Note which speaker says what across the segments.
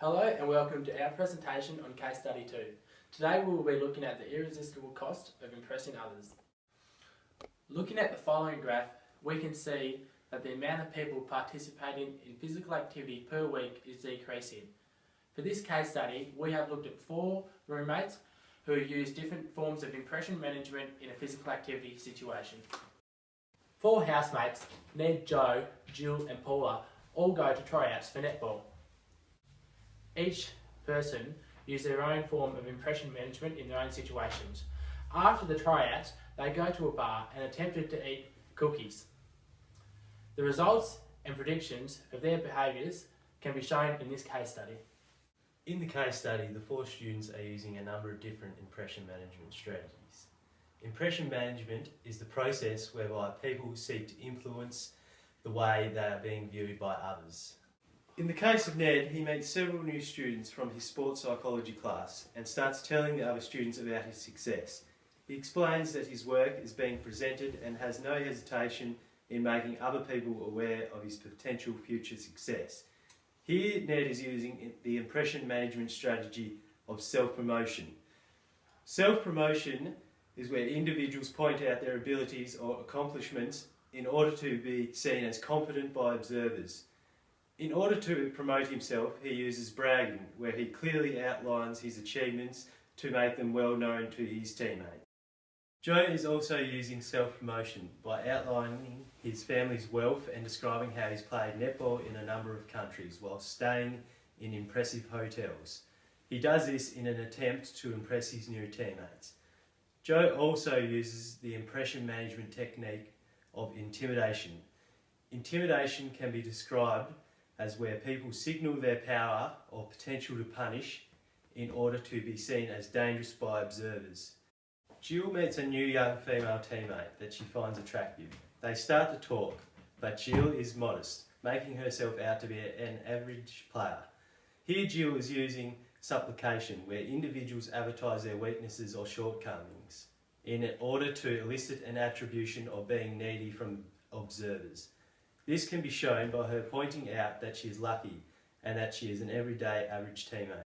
Speaker 1: Hello and welcome to our presentation on Case Study 2. Today we will be looking at the irresistible cost of impressing others. Looking at the following graph, we can see that the amount of people participating in physical activity per week is decreasing. For this case study, we have looked at 4 roommates who use different forms of impression management in a physical activity situation. 4 housemates, Ned, Joe, Jill and Paula, all go to tryouts for netball. Each person used their own form of impression management in their own situations. After the tryouts, they go to a bar and attempted to eat cookies. The results and predictions of their behaviours can be shown in this case study.
Speaker 2: In the case study, the 4 students are using a number of different impression management strategies. Impression management is the process whereby people seek to influence the way they are being viewed by others. In the case of Ned, he meets several new students from his sports psychology class and starts telling the other students about his success. He explains that his work is being presented and has no hesitation in making other people aware of his potential future success. Here, Ned is using the impression management strategy of self-promotion. Self-promotion is where individuals point out their abilities or accomplishments in order to be seen as competent by observers. In order to promote himself, he uses bragging, where he clearly outlines his achievements to make them well known to his teammates. Joe is also using self-promotion by outlining his family's wealth and describing how he's played netball in a number of countries while staying in impressive hotels. He does this in an attempt to impress his new teammates. Joe also uses the impression management technique of intimidation. Intimidation can be described as where people signal their power or potential to punish in order to be seen as dangerous by observers. Jill meets a new young female teammate that she finds attractive. They start to talk, but Jill is modest, making herself out to be an average player. Here Jill is using supplication, where individuals advertise their weaknesses or shortcomings in order to elicit an attribution of being needy from observers. This can be shown by her pointing out that she is lucky and that she is an everyday average teammate.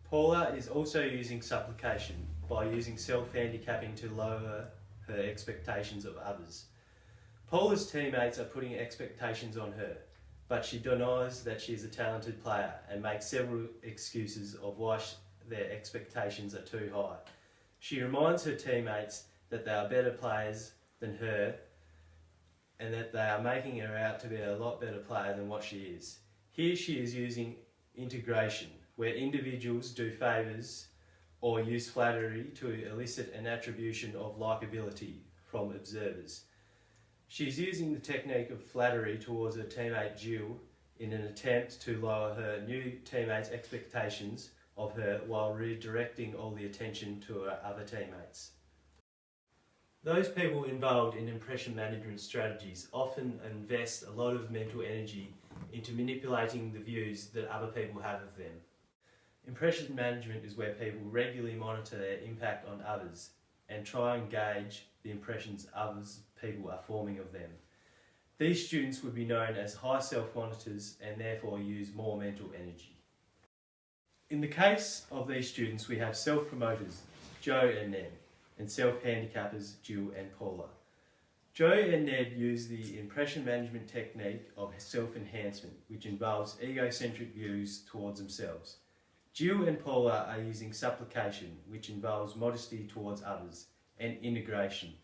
Speaker 2: Paula is also using supplication by using self-handicapping to lower her expectations of others. Paula's teammates are putting expectations on her, but she denies that she is a talented player and makes several excuses of why their expectations are too high. She reminds her teammates that they are better players than her and that they are making her out to be a lot better player than what she is. Here she is using integration, where individuals do favours or use flattery to elicit an attribution of likability from observers. She's using the technique of flattery towards her teammate Jill in an attempt to lower her new teammates' expectations of her while redirecting all the attention to her other teammates. Those people involved in impression management strategies often invest a lot of mental energy into manipulating the views that other people have of them. Impression management is where people regularly monitor their impact on others and try and gauge the impressions others people are forming of them. These students would be known as high self-monitors and therefore use more mental energy. In the case of these students, we have self-promoters, Joe and Ned, and self-handicappers, Jill and Paula. Joe and Ned use the impression management technique of self-enhancement, which involves egocentric views towards themselves. Jill and Paula are using supplication, which involves modesty towards others, and integration,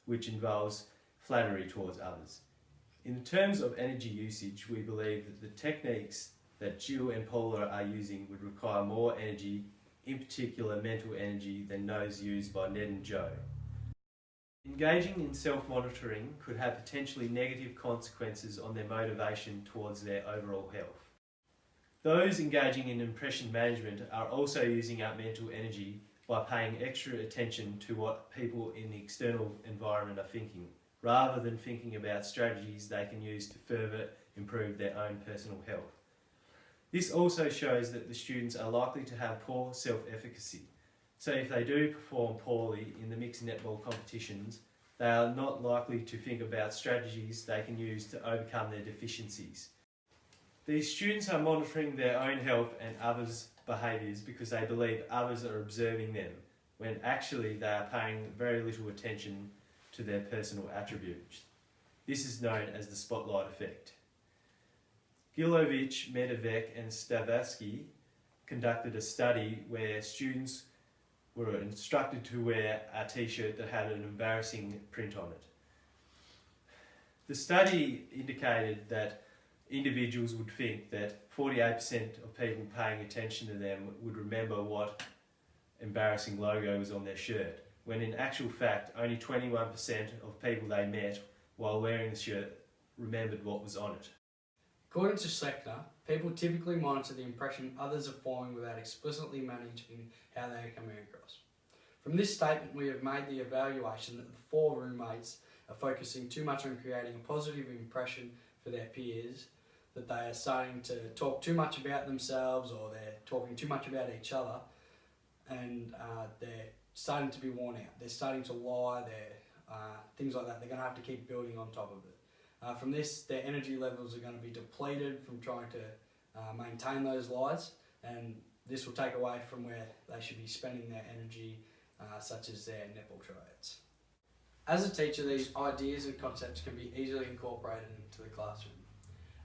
Speaker 2: which involves flattery towards others. In terms of energy usage, we believe that the techniques that Jill and Paula are using would require more energy, in particular mental energy, than those used by Ned and Joe. Engaging in self-monitoring could have potentially negative consequences on their motivation towards their overall health. Those engaging in impression management are also using up mental energy by paying extra attention to what people in the external environment are thinking, rather than thinking about strategies they can use to further improve their own personal health. This also shows that the students are likely to have poor self-efficacy. So if they do perform poorly in the mixed netball competitions, they are not likely to think about strategies they can use to overcome their deficiencies. These students are monitoring their own health and others' behaviours because they believe others are observing them, when actually they are paying very little attention to their personal attributes. This is known as the spotlight effect. Gilovich, Medevec and Stavatsky conducted a study where students were instructed to wear a t-shirt that had an embarrassing print on it. The study indicated that individuals would think that 48% of people paying attention to them would remember what embarrassing logo was on their shirt, when in actual fact only 21% of people they met while wearing the shirt remembered what was on it.
Speaker 3: According to Schlechter, people typically monitor the impression others are forming without explicitly managing how they are coming across. From this statement, we have made the evaluation that the 4 roommates are focusing too much on creating a positive impression for their peers, that they are starting to talk too much about themselves, or they're talking too much about each other, and they're starting to be worn out. They're starting to lie, things like that. They're going to have to keep building on top of it. From this, their energy levels are going to be depleted from trying to maintain those lies, and this will take away from where they should be spending their energy, such as their nipple triads. As a teacher, these ideas and concepts can be easily incorporated into the classroom.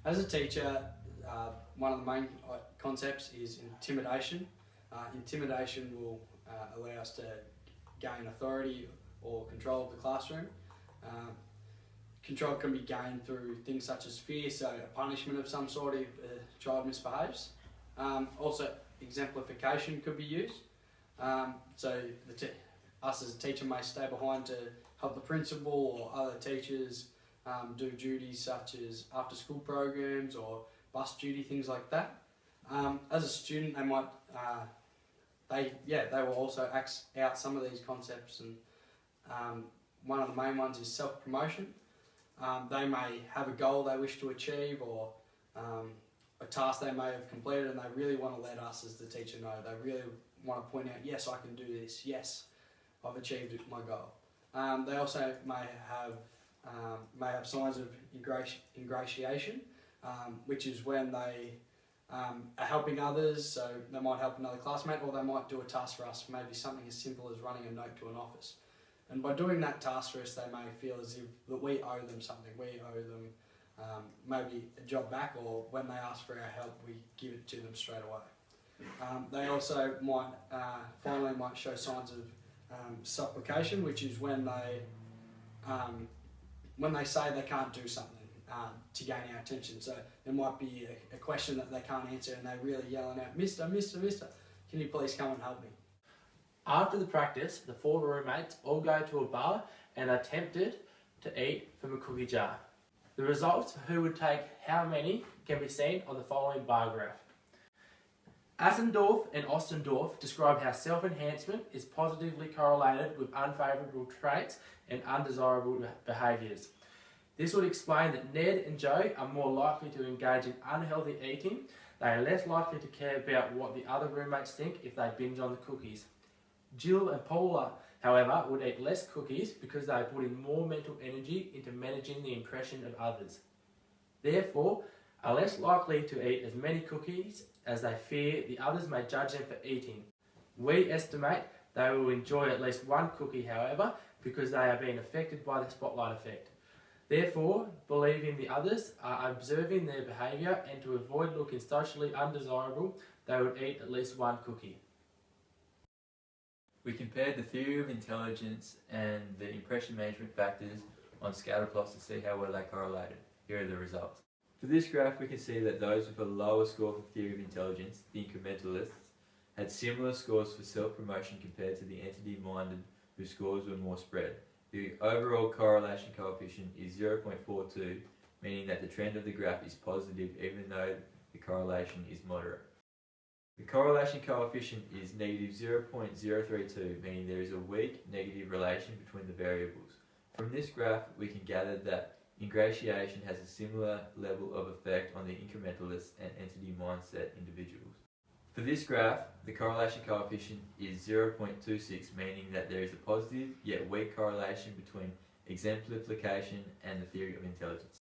Speaker 3: As a teacher, one of the main concepts is intimidation. Intimidation will allow us to gain authority or control of the classroom. Control can be gained through things such as fear, so a punishment of some sort if a child misbehaves. Also, exemplification could be used. So us as a teacher may stay behind to help the principal or other teachers do duties such as after school programs or bus duty, things like that. As a student, they might they will also act out some of these concepts, and one of the main ones is self-promotion. They may have a goal they wish to achieve, or a task they may have completed, and they really want to let us as the teacher know. They really want to point out, yes, I can do this, yes, I've achieved my goal. They also may have signs of ingratiation, which is when they are helping others, so they might help another classmate, or they might do a task for us, maybe something as simple as running a note to an office. And by doing that task for us, they may feel as if that we owe them something. We owe them maybe a job back, or when they ask for our help, we give it to them straight away. They also might finally show signs of supplication, which is when they say they can't do something to gain our attention. So there might be a question that they can't answer, and they're really yelling out, "Mister, Mister, Mister, can you please come and help me?"
Speaker 1: After the practice, the 4 roommates all go to a bar and are tempted to eat from a cookie jar. The results for who would take how many can be seen on the following bar graph. Asendorf and Ostendorf describe how self-enhancement is positively correlated with unfavourable traits and undesirable behaviours. This would explain that Ned and Joe are more likely to engage in unhealthy eating. They are less likely to care about what the other roommates think if they binge on the cookies. Jill and Paula, however, would eat less cookies because they put in more mental energy into managing the impression of others. Therefore, are less likely to eat as many cookies as they fear the others may judge them for eating. We estimate they will enjoy at least one cookie, however, because they are being affected by the spotlight effect. Therefore, believing the others are observing their behaviour, and to avoid looking socially undesirable, they would eat at least one cookie.
Speaker 4: We compared the theory of intelligence and the impression management factors on scatter plots to see how well they correlated. Here are the results. For this graph, we can see that those with a lower score for theory of intelligence, the incrementalists, had similar scores for self-promotion compared to the entity-minded, whose scores were more spread. The overall correlation coefficient is 0.42, meaning that the trend of the graph is positive even though the correlation is moderate. The correlation coefficient is negative 0.032, meaning there is a weak negative relation between the variables. From this graph, we can gather that ingratiation has a similar level of effect on the incrementalist and entity mindset individuals. For this graph, the correlation coefficient is 0.26, meaning that there is a positive yet weak correlation between exemplification and the theory of intelligence.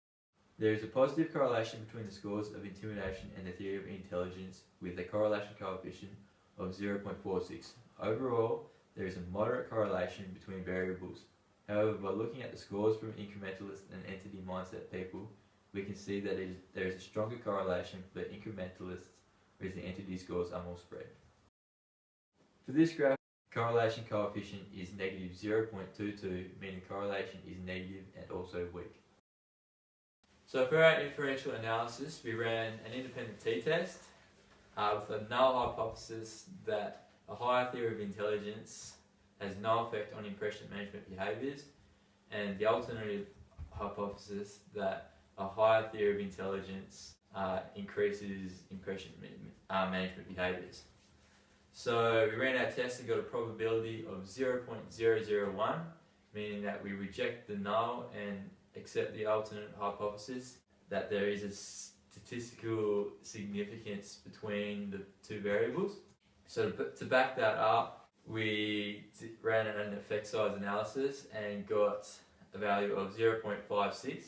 Speaker 4: There is a positive correlation between the scores of intimidation and the theory of intelligence with a correlation coefficient of 0.46. Overall, there is a moderate correlation between variables. However, by looking at the scores from incrementalist and entity mindset people, we can see that there is a stronger correlation for incrementalists, whereas the entity scores are more spread. For this graph, correlation coefficient is negative 0.22, meaning correlation is negative and also weak. So for our inferential analysis, we ran an independent t-test with a null hypothesis that a higher theory of intelligence has no effect on impression management behaviours, and the alternative hypothesis that a higher theory of intelligence increases impression management behaviours. So we ran our test and got a probability of 0.001, meaning that we reject the null and accept the alternate hypothesis that there is a statistical significance between the two variables. So to back that up, we ran an effect size analysis and got a value of 0.56.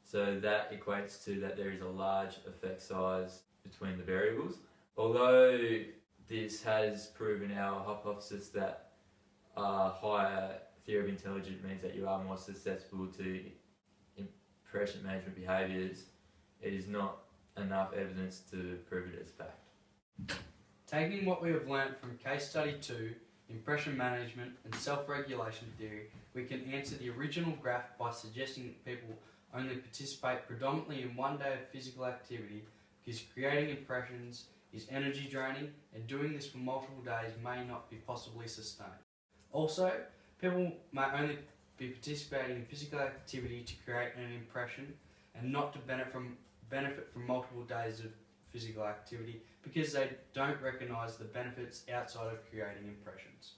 Speaker 4: So that equates to that there is a large effect size between the variables. Although this has proven our hypothesis that a higher theory of intelligence means that you are more susceptible to impression management behaviours, it is not enough evidence to prove it as fact.
Speaker 3: Taking what we have learnt from case study 2, impression management and self-regulation theory, we can answer the original graph by suggesting that people only participate predominantly in one day of physical activity because creating impressions is energy draining and doing this for multiple days may not be possibly sustained. Also, people may only be participating in physical activity to create an impression and not to benefit from multiple days of physical activity because they don't recognise the benefits outside of creating impressions.